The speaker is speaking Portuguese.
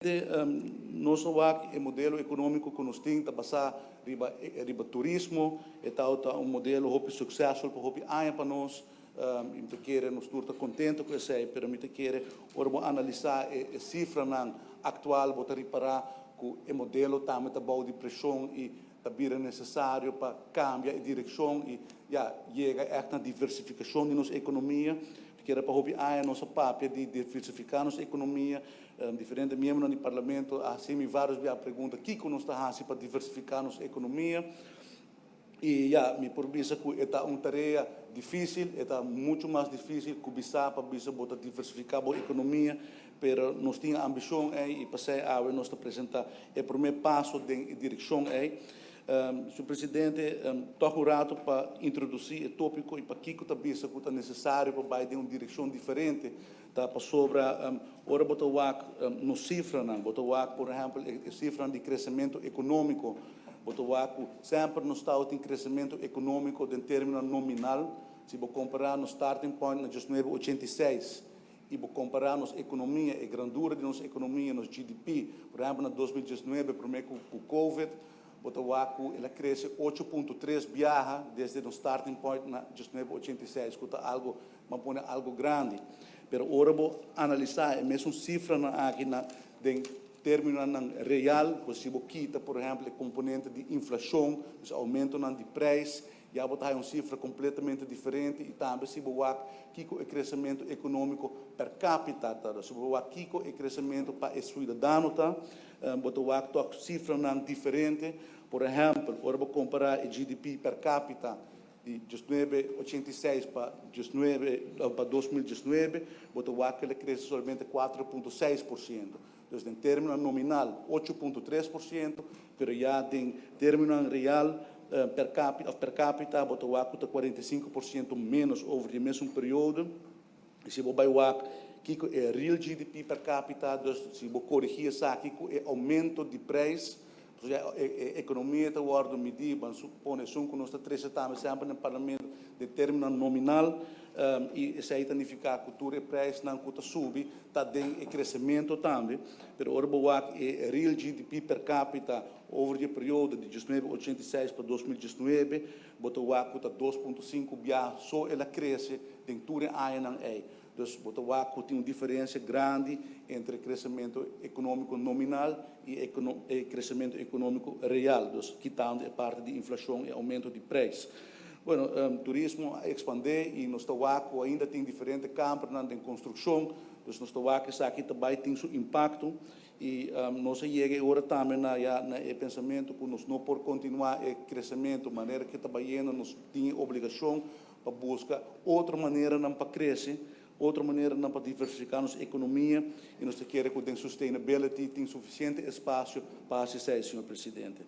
Nós o modelo econômico que nós temos basado riba turismo, um modelo que sucesso para nós, nós estamos contentes com isso, mas querer analisar a cifra atual, para reparar que o modelo também está de pressão e também é necessário para cambiar a direção e chega a diversificação da nossa economia. Quero para nosso papel de diversificar nossa economia, diferentes membros do parlamento, assim vários perguntas, o que nós estamos fazendo para diversificar nossa economia? E me parece que é uma tarefa difícil, é muito mais difícil que para diversificar a economia, mas nós temos a ambição e passei a nós apresentar o primeiro passo em direção Senhor Presidente, estou curado para introduzir o tópico e para que é necessário para dar uma direção diferente para sobre ora no cifra, por exemplo, a cifra de crescimento econômico, sempre no estado de crescimento econômico em termos nominal, se você comparar no starting point de 1986 e comparar nossa economia, a grandura de nossa economia, nosso GDP, por exemplo, em 2019, primeiro com o Covid, ela cresce 8,3 viaja desde o starting point na 1986, que é algo grande. Mas agora vou analisar a mesma cifra aqui em termos real, se você quita, por exemplo, o componente de inflação, o aumento de preço, já vou ter uma cifra completamente diferente e também se você quita o crescimento econômico per capita, se você quita o crescimento para o cidadão, você tem cifra diferente. Por exemplo, agora vou comparar o GDP per capita de 1986 para 2019, ele cresce somente 4,6%. Então, em termos nominal, 8,3%, mas já em termos real, per capita, está 45% menos over o mesmo período. E se você vai que é real GDP per capita, se você corrigir isso aqui, é aumento de preço, a economia está guardando medida, supõe que nós estamos sempre no parlamento de termos nominal, e isso aí significa que o preço não está subindo, está em crescimento também, mas agora é real GDP per capita over o período de 1986 para 2019, está 2,5 só ela cresce em todo o ano. Então, tem uma diferença grande entre o crescimento econômico nominal e o crescimento econômico real, quitando a parte de inflação e aumento de preços. Bueno, turismo expandir e nós ainda tem diferentes campos de construção, então nós aqui também tem seu impacto e nós chega agora também no pensamento que nós não podemos continuar o crescimento, de maneira que também nós temos obrigação para buscar outra maneira para crescer, outra maneira para diversificar nossa economia e nós queremos que tem sustainability, tem suficiente espaço para acessar, Senhor Presidente.